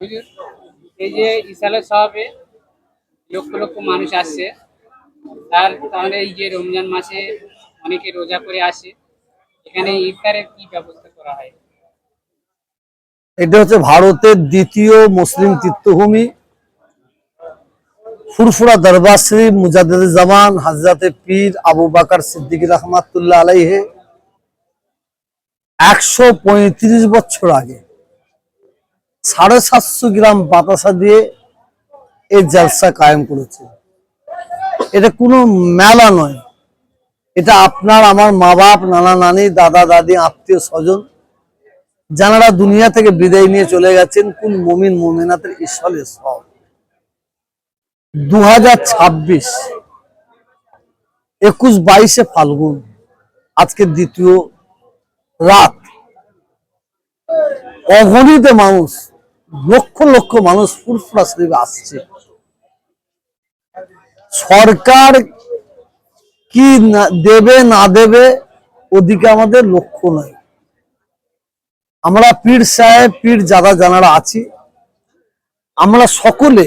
হুজুর, এই যে ইসালের সওয়াবে লক্ষ লক্ষ মানুষ আসছে, তাহলে এই যে রমজান মাসে অনেকে রোজা করে আসে, এখানে ইফতারের কি ব্যবস্থা করা হয়? এটা হচ্ছে ভারতের দ্বিতীয় মুসলিম তীর্থভূমি ফুরফুরা দরবার শরীফ মুজাদ্দেদুজ্জামান হযরতে পীর আবু বকর সিদ্দিক রহমাতুল্লাহ আলাইহি ১৩৫ বছর আগে ৭৫০ গ্রাম বাতাসা দিয়ে এই জলসা কায়েম করেছে। এটা কোনো মেলা নয়, এটা আপনার আমার মা বাপ, নানা নানি, দাদা দাদি, আত্মীয় স্বজন যারা দুনিয়া থেকে বিদায় নিয়ে চলে গেছেন, কোন মুমিন মুমিনাতের ঈশ্বরের সব ২০২৬ ২১-২২ ফাল্গুন আজকের দ্বিতীয় রাত অগণিত মানুষ, লক্ষ লক্ষ মানুষ ফুরফুরা শরীফে আসছে। সরকার কি দেবে না দেবে ওদিকে আমাদের লক্ষ্য নয়। আমরা পীর সাহেব, পীর যারা যারা আছি, আমরা সকলে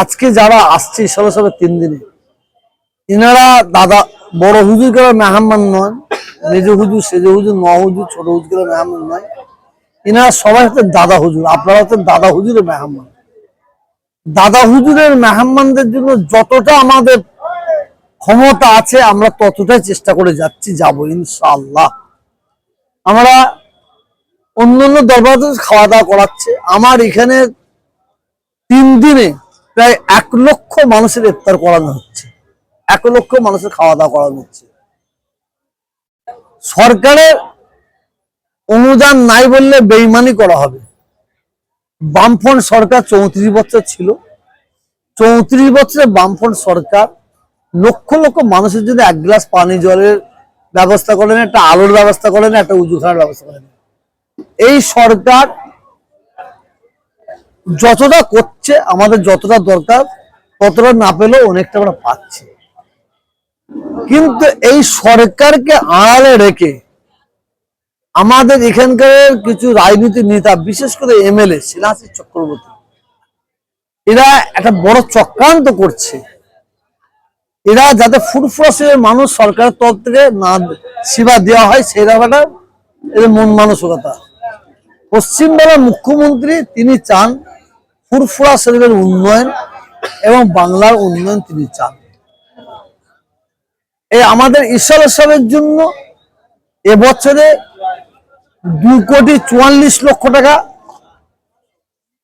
আজকে যারা আসছে সবে সবে ৩ দিনে, এনারা দাদা বড় হুজুর করে মেহমান নয়, মেজ হুজুর, সেজ হুজুর, ন হুজুর, ছোট হুজুর করে মেহমান নয়, এনারা সবাই হচ্ছে দাদা হুজুর। আপনারা হচ্ছেন দাদা হুজুরের মেহমান। দাদা হুজুরের মেহমানদের জন্য যতটা আমাদের ক্ষমতা আছে আমরা ততটাই চেষ্টা করে যাচ্ছি, যাবো ইনশাআল্লাহ। আমরা অন্যান্য দরবারে খাওয়া দাওয়া করাচ্ছে, আমার এখানে ৩ দিনে প্রায় ১ লক্ষ মানুষের ইফতার করানো হচ্ছে, ১ লক্ষ মানুষের খাওয়া দাওয়া করানো হচ্ছে। সরকারের অনুদান নাই বললে বেইমানি করা হবে। বামফ্রন্ট সরকার ৩৪ বছর ছিল, ৩৪ বছরে বামফ্রন্ট সরকার লক্ষ লক্ষ মানুষের জন্য ১ গ্লাস পানি জলের ব্যবস্থা করেন, একটা আলোর ব্যবস্থা করেন, একটা উজুখানার ব্যবস্থা করেন। এই সরকার যতটা করছে, আমাদের যতটা দরকার ততটা না পেলেও অনেকটা আমরা পাচ্ছি। কিন্তু এই সরকারকে আড়ালে রেখে আমাদের এখানকার কিছু রাজনীতি নেতা, বিশেষ করে এমএলএ শিলাশিস চক্রবর্তী, এরা একটা বড় চক্রান্ত করছে। এরা যাতে ফুরফুরা শরীফের মানুষ সরকারের তরফ থেকে না সেবা দেওয়া হয়, সেই ব্যাপারটা এদের মন মানসিকতা। পশ্চিমবাংলার মুখ্যমন্ত্রী তিনি চান ফুরফুরা শরীফের উন্নয়ন এবং বাংলার উন্নয়ন তিনি চান। এই আমাদের ঈশ্বর উৎসবের জন্য এবছরে ২,৪৪,০০,০০০ টাকা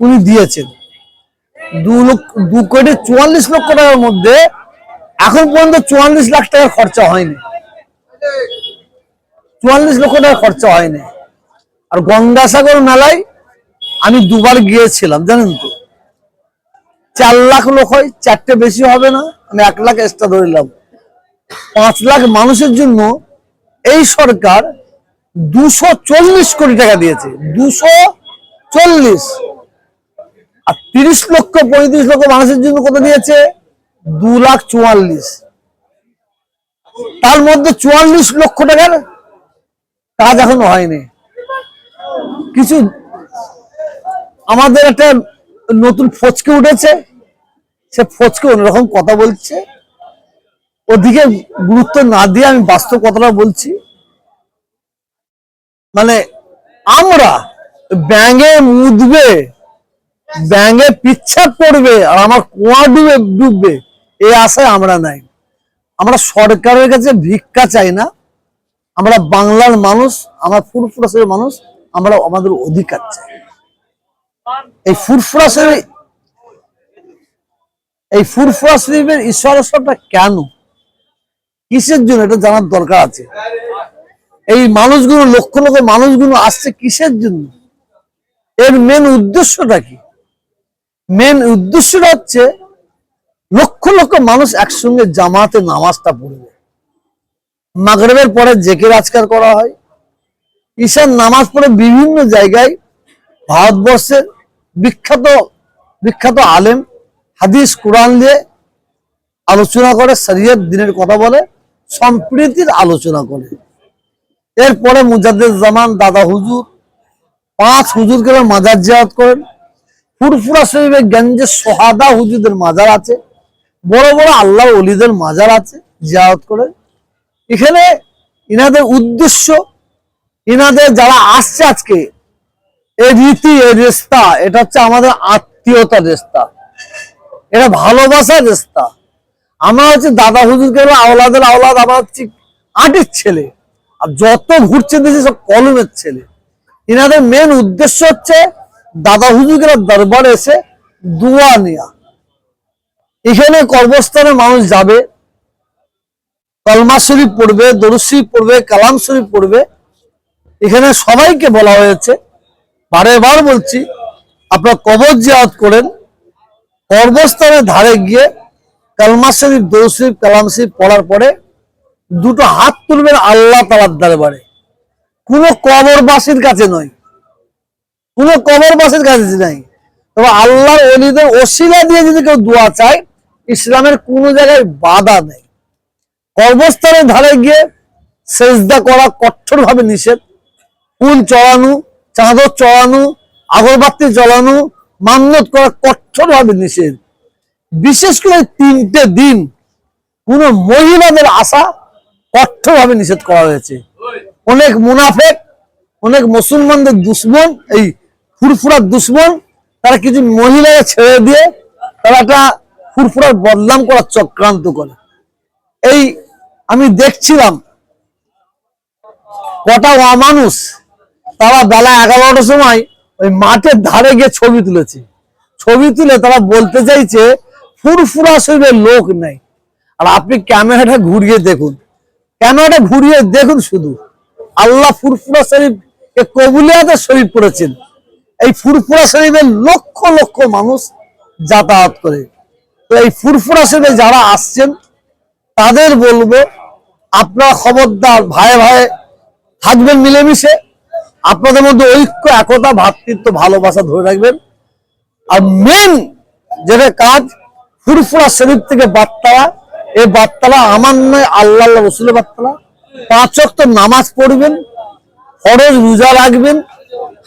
উনি দিয়েছেন। ২,৪৪,০০,০০০ টাকার মধ্যে এখন পর্যন্ত ৪৪ লাখ টাকার খরচা হয়নি, ৪৪ লক্ষ টাকা খরচা হয়নি। আর গঙ্গাসাগর মেলায় আমি ২ বার গিয়েছিলাম, জানেন তো, ৪ লাখ লোক হয়, ৪টে বেশি হবে না, আমি ১ লাখ এক্সট্রা ধরলাম। ৫ লাখ মানুষের জন্য এই সরকার ২৪০ কোটি টাকা দিয়েছে, ২৪০। আর ৩০ লক্ষ ৩৫ লক্ষ মানুষের জন্য কত দিয়েছে? ২,৪৪,০০০। তার মধ্যে ৪৪ লক্ষ টাকার কাজ এখনো হয়নি। কিছু আমাদের একটা নতুন ফচকে উঠেছে, সে ফচকে অন্যরকম কথা বলছে, ওদিকে গুরুত্ব না দিয়ে আমি বাস্তব কথাটা বলছি। মানে আমরা ব্যাঙে মুদবে, ব্যাঙে পিচ্ছাপ পড়বে আর আমার কুয়া ডুববে এই আশায় আমরা নাই। আমরা সরকারের কাছে ভিক্ষা চাই না, আমরা বাংলার মানুষ, আমরা ফুরফুরা শরীফের মানুষ, আমরা আমাদের অধিকার চাই। এই ফুরফুরা শরীফের ঈশ্বর উৎসবটা কেন, কিসের জন্য, এটা জানার দরকার আছে। এই মানুষগুলো, লক্ষ লক্ষ মানুষগুলো আসছে কিসের জন্য, এর মেন উদ্দেশ্যটা কি? মেন উদ্দেশ্যটা হচ্ছে লক্ষ লক্ষ মানুষ একসঙ্গে জামাতে নামাজটা পড়বে। মাগরিবের পরে জিকির আজকার করা হয়, ঈশার নামাজ পড়ে বিভিন্ন জায়গায় ভারতবর্ষের বিখ্যাত বিখ্যাত আলেম হাদিস কোরআন দিয়ে আলোচনা করে, শরীয়ত দিনের কথা বলে, সম্প্রীতির আলোচনা করে। এরপরে মুজাদ্দেদুজ্জামান দাদা হুজুর ৫ হুজুরকে মাজার জিয়ারত করেন, ফুরফুরা শরীফে গঞ্জে সোহাদা হুজুরদের মাজার আছে, বড় বড় আল্লাহ ওলিদের মাজার আছে, জিয়ারত করে। এখানে ইনাদের উদ্দেশ্য, ইনাদের যারা আসছে আজকে, এই রীতি, এই রেস্তা, এটা হচ্ছে আমাদের আত্মীয়তার রেস্তা, এটা ভালোবাসার রেস্তা। আমরা হচ্ছে দাদা হুজুরকে আওলাদের আওলাদ, আমরা হচ্ছে আটির ছেলে, আর যত ঘুরছে দিয়েছে সব কলমের ছেলে। ইনাদের মেন উদ্দেশ্য হচ্ছে দাদা হুজুরের দরবারে এসে দোয়া নেওয়া। এখানে কর্মস্থানে মানুষ যাবে, কলমা শরীফ পড়বে, দরুদ শরীফ পড়বে, কালাম শরীফ পড়বে। এখানে সবাইকে বলা হয়েছে, বারে বার বলছি, আপনারা কবর জিয়ারত করেন, কর্মস্থানের ধারে গিয়ে কালমা শরীফ, দরুদ শরীফ, কালাম শরীফ পড়ার পরে দুটো হাত তুলবেন আল্লাহ তাআলার দরবারে, কোনো কবরবাসীর কাছে নয়, কোনো কবরবাসীর কাছে নাই। তবে আল্লাহর ওলিদের ওসিলা দিয়ে যদি কেউ দোয়া চায়, ইসলামের কোনো জায়গায় বাধা নেই। কর্মস্থানের ধারে গিয়ে সেজদা করা কঠোরভাবে নিষেধ, ফুল চড়ানো, চাদর চড়ানো, আগরবাতি জ্বালানো, মান্যত করা কঠোরভাবে নিষেধ। বিশেষ করে 3টে দিন কোন মহিলাদের আসা কঠোরভাবে নিষেধ করা হয়েছে। অনেক মুনাফেক, অনেক মুসলমানদের দুশ্মন, এই ফুরফুরার দুশ্মন, তারা কিছু মহিলাকে ছেড়ে দিয়ে তারা একটা ফুরফুরার বদনাম করার চক্রান্ত করে। এই আমি দেখছিলাম কটা অমানুষ, তারা বেলা 11টার সময় ওই মাঠের ধারে গিয়ে ছবি তুলেছে। ছবি তুলে তারা বলতে চাইছে ফুরফুরা শরীফের লোক নেই। আর আপনি ক্যামেরাটা ঘুরিয়ে দেখুন, ক্যামেরাটা ঘুরিয়ে দেখুন, শুধু আল্লাহ ফুরফুরা শরীফ কবুলিয়াতে শরীফ করেছেন। এই ফুরফুরা শরীফে লক্ষ লক্ষ মানুষ যাতায়াত করে। তো এই ফুরফুরা শরীফে যারা আসছেন তাদের বলবো, আপনারা খবরদার ভাই ভাই থাকবেন, মিলেমিশে আপনাদের মধ্যে ঐক্য, একতা, ভ্রাতৃত্ব, ভালোবাসা ধরে রাখবেন। আর মেন যেটা কাজ, ফুরফুরা শরীফ থেকে বার্তালা, এই বার্তালা আমার নয়, আল্লাহ রসুলের বার্তালা। 5 ওয়াক্ত নামাজ পড়বেন, ফরজ রোজা রাখবেন,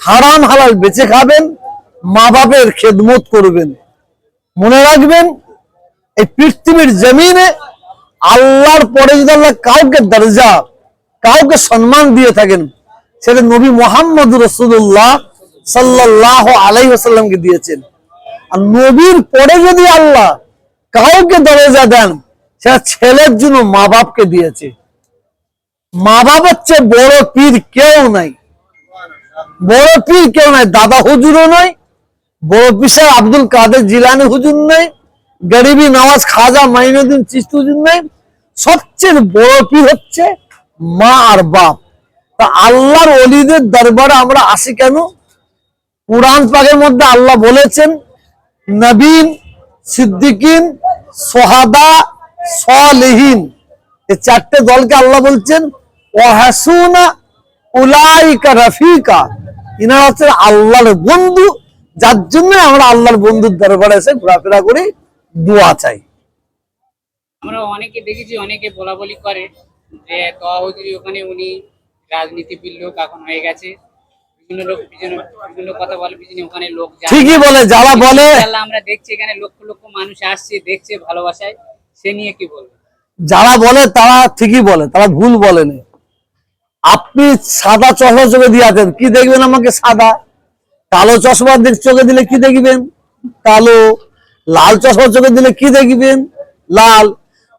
হারাম হালাল বেঁচে খাবেন, মা বাপের খেদমত করবেন। মনে রাখবেন, এই পৃথিবীর জমিনে আল্লাহর পরে যদি আল্লাহ কাউকে দরজা, কাউকে সম্মান দিয়ে থাকেন, সেটা নবী মুহাম্মদ রাসূলুল্লাহ সাল্লাল্লাহু আলাইহি ওয়াসাল্লামকে দিয়েছেন। আর নবীর পরে যদি আল্লাহ কাউকে দরজা দেন, সেটা ছেলের জন্য মা বাপকে দিয়েছে। মা বাপ হচ্ছে বড় পীর কেউ নাই, বড় পীর কেউ নাই, দাদা হুজুরও নয়, বড় পীর আব্দুল কাদের জিলানী হুজুর নেই, গরিবি নওয়াজ খাজা মাইনুদ্দিন চিশতি হুজুর নেই। সবচেয়ে বড় পীর হচ্ছে মা আর বাপ। তা আল্লাহর ওলিদের দরবারে আমরা আসি কেন? কুরআন পাকের মধ্যে আল্লাহ বলেছেন, নবীন, সিদ্দিকিন, সোহাদা, সালেহিন, এই 4টে দলকে আল্লাহ বলছেন ওয়াহাসুনা উলাইকা রাফিকা, ইনারা হচ্ছেন আল্লাহর বন্ধু, যার জন্য আমরা আল্লাহর বন্ধুর দরবারে এসে ঘোরাফেরা করি, দোয়া চাই। আমরা অনেকে দেখেছি, অনেকে বলা বলি করে যে তওয়াহুজুরি ওখানে উনি রাজনীতিবিদ লোক এখন হয়ে গেছে, বিভিন্ন লোক বিভিন্ন কথা বলে, পিছনে ওখানে লোক যায়। ঠিকই বলে, যারা বলে, আমরা দেখছি এখানে লক্ষ লক্ষ মানুষ আসছে, দেখছে, ভালোবাসায়, সে নিয়ে কি বলবো? যারা বলে তারা ঠিকই বলে, তারা ভুল বলেনি। আপনি সাদা চশমা চোখে দিয়ে আছেন, কি দেখবেন? আমাকে সাদা। কালো চশমা চোখে দিলে কি দেখবেন? কালো। লাল চশমা চোখে দিলে কি দেখবেন? লাল।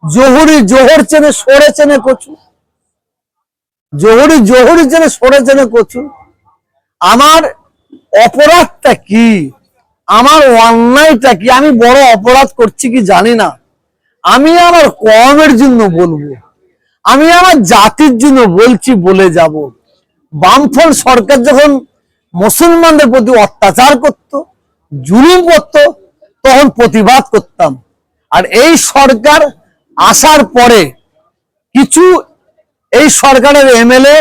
জহুরি জোহর চেনে, সরে চেনে কচু। জহুরি জহুরি চেনে, সরে চেনে কচু। আমার অপরাধটা কি? আমার অন্যায়টা কি? আমি বড় অপরাধ করছি কি জানি না। আমি আমার কওমের জন্য বলবো, আমি আমার জাতির জন্য বলছি, বলে যাব। বামফ্রন্ট সরকার যখন মুসলমানদের প্রতি অত্যাচার করত, জুলুম করত, তখন প্রতিবাদ করতাম। আর এই সরকার আসার পরে কিছু এই সরকারের এমএলএ,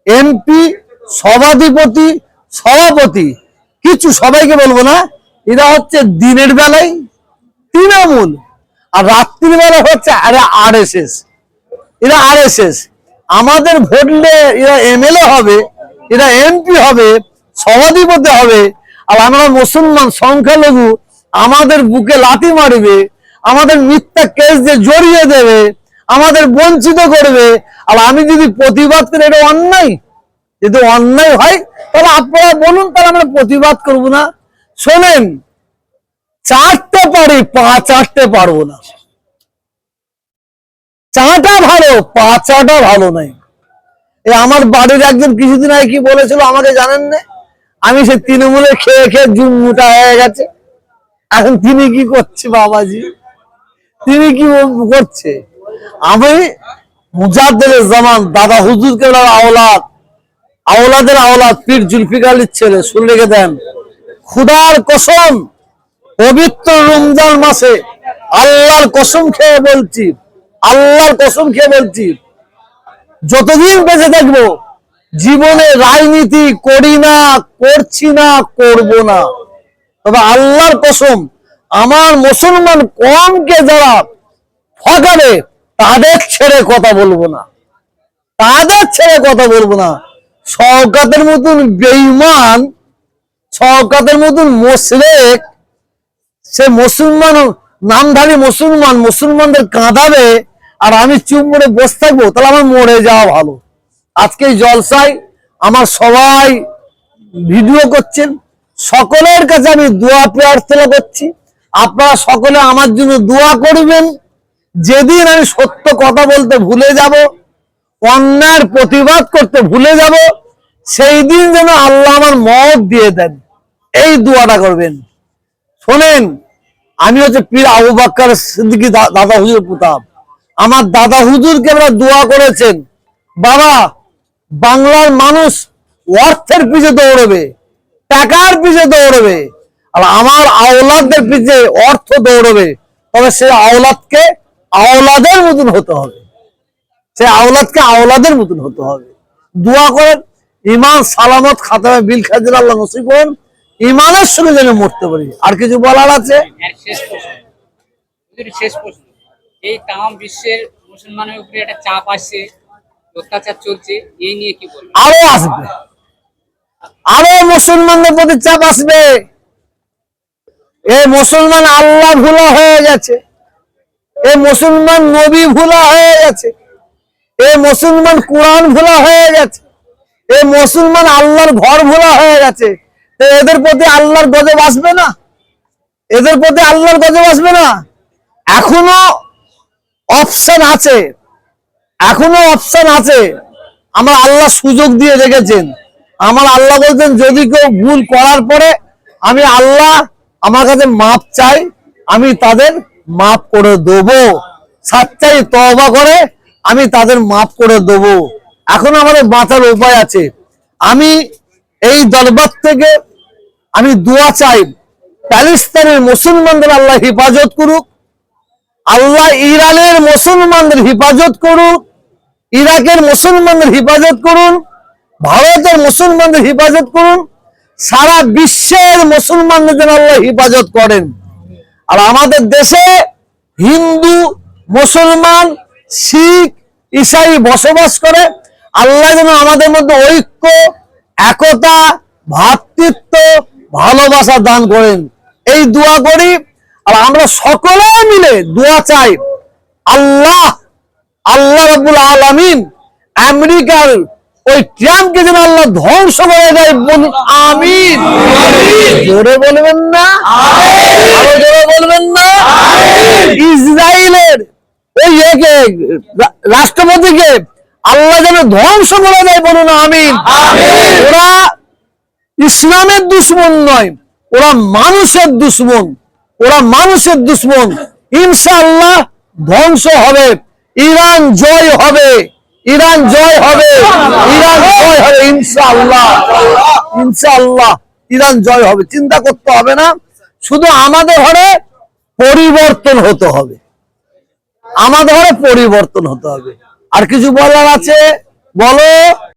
এমপি, সভাধিপতি, সভাপতি, কিছু, সবাইকে বলবো না, এরা হচ্ছে দিনের বেলায় তৃণমূল, আর রাত্রির বেলা হচ্ছে আরএসএস। এরা আরএসএস। আমাদের ভোট নিয়ে এরা এমএলএ হবে, এরা এমপি হবে, সভাধিপতি হবে, আর আমরা মুসলমান সংখ্যালঘু, আমাদের বুকে লাথি মারবে, আমাদের মিথ্যা কেস দিয়ে জড়িয়ে দেবে, আমাদের বঞ্চিত করবে। আর আমি যদি প্রতিবাদ করি, এটা অন্যায়। যদি অন্যায় হয় তাহলে আপনারা বলুন, তাহলে আমরা প্রতিবাদ করব না। শোনেন, চারটে পারি, পা চারটে পারবো না। চাটা ভালো, পা চাটা ভালো নাই। আমার বাড়ির একজন কিছুদিন আগে কি বলেছিল আমাকে জানেন না? আমি সে তৃণমূলে খেয়ে খেয়ে জুম মোটা হয়ে গেছে। এখন তিনি কি করছে বাবাজি? তিনি কি করছে? আমি মুজাদ্দেদ জামান দাদা হুজুর কেবলার আওলাদ, আওলাদের আওলাদ, পীর জুলফিকার আলীর ছেলে। শুনে রেখে দেন, খুদার কসম, পবিত্র রমজান মাসে আল্লাহর কসম খেয়ে বলছি, আল্লাহর কসম খেয়ে বলছি, যতদিন বেঁচে থাকবো জীবনে রাজনীতি করি না, করছি না, করব না। তবে আল্লাহর কসম, আমার মুসলমান কমকে যারা ঠকাবে তাদের ছেড়ে কথা বলবো না, তাদের ছেড়ে কথা বলবো না। শওকতের মতন বেঈমান, শওকতের মতন মুশরিক, সে মুসলমান নামধারী মুসলমান, মুসলমানদের কাঁদাবে আর আমি চুপ করে বসে থাকবো, তাহলে আমার মরে যাওয়া ভালো। আজকে এই জলসায় আমার সবাই ভিডিও করছেন, সকলের কাছে আমি দোয়া প্রার্থনা করছি, আপনারা সকলে আমার জন্য দোয়া করবেন। যেদিন আমি সত্য কথা বলতে ভুলে যাব, অন্যায়ের প্রতিবাদ করতে ভুলে যাব, সেই দিন যেন আল্লাহ আমার মওত দিয়ে দেন, এই দোয়াটা করবেন। শোনেন, আমি হচ্ছে পীর আবু বকর সিদ্দিকী দাদা হুজুর প্রতাপ। আমার দাদা হুজুরকে আমরা দোয়া করেছেন, বাবা বাংলার মানুষ অর্থের পিছে দৌড়বে, টাকার পিছে দৌড়বে, আর আমার আওলাদের পিছে অর্থ দৌড়বে। তবে সে আওলাদকে আওলাদের মতন হতে হবে, সে আওলাদকে আওলাদের মতন হতে হবে। দোয়া করেন, ইমান সালামত খাতামে বিল খাজির আল্লাহ নসিব করেন, ইমানের সঙ্গে যেন মরতে পারি। আর কিছু বলার আছে? শেষ প্রশ্ন, এই তাম বিশ্বের মুসলমানের উপরে একটা চাপ আসছে, অত্যাচার চলছে, এই নিয়ে কি বলবেন? আরো আসবে, আরো মুসলমানদের প্রতি চাপ আসবে। এই মুসলমান আল্লাহ ভুলা হয়ে গেছে, এই মুসলমান নবী ভুলা হয়ে গেছে, এই মুসলমান কোরআন ভুলা হয়ে গেছে, এই মুসলমান আল্লাহর ঘর ভুলা হয়ে গেছে। তো এদের প্রতি আল্লাহর গজব আসবে না? এদের প্রতি আল্লাহর গজব আসবে না? এখনো অপশন আছে, এখনো অপশন আছে। আমার আল্লাহ সুযোগ দিয়ে রেখেছেন। আমার আল্লাহ বলছেন, যদি কেউ ভুল করার পরে আমি আল্লাহ আমার কাছে মাপ চাই, আমি তাদের মাপ করে দেবো। সাচ্চাই তওবা করে আমি তাদের মাপ করে দেবো। এখন আমাদের বাঁচার উপায় আছে। আমি এই দরবার থেকে আমি দোয়া চাই, প্যালেস্তাইনের মুসলমানদের আল্লাহ হেফাজত করুক, আল্লাহ ইরানের মুসলমানদের হেফাজত করুক, ইরাকের মুসলমানদের হেফাজত করুন, ভারতের মুসলমানদের হেফাজত করুন, সারা বিশ্বের মুসলমানদের যেন আল্লাহ হেফাজত করেন। আর আমাদের দেশে হিন্দু, মুসলমান, শিখ, ঈসাই বসবাস করে। আল্লাহ যেন আমাদের মধ্যে ঐক্য, একতা, ভ্রাতৃত্ব, ভালোবাসা দান করেন, এই দোয়া করি। আর আমরা সকলে মিলে দোয়া চাই, আল্লাহ আল্লাহ রাব্বুল আলামিন আমেরিকার ওই ট্রাম্পকে যেন আল্লাহ ধ্বংস করে দেয়, বলুন আমিন। জোরে বলবেন না? আরো জোরে বলবেন না? ইসরায়েলের ওই রাষ্ট্রপতিকে আল্লাহ যেন ধ্বংস করে দেয়, বলুন আমিন। ওরা ইসলামের দুশ্মন নয়, ওরা মানুষের দুশ্মন, ওরা মানুষের দুশ্মন। ইনশাআল্লাহ ধ্বংস হবে, ইরান জয় হবে, ইরান জয় হবে, ইরান জয় হবে, ইনশাআল্লাহ, ইনশাআল্লাহ ইরান জয় হবে। চিন্তা করতে হবে না, শুধু আমাদের ঘরে পরিবর্তন হতে হবে, আমাদের ঘরে পরিবর্তন হতে হবে। আর কিছু বলার আছে? বলো।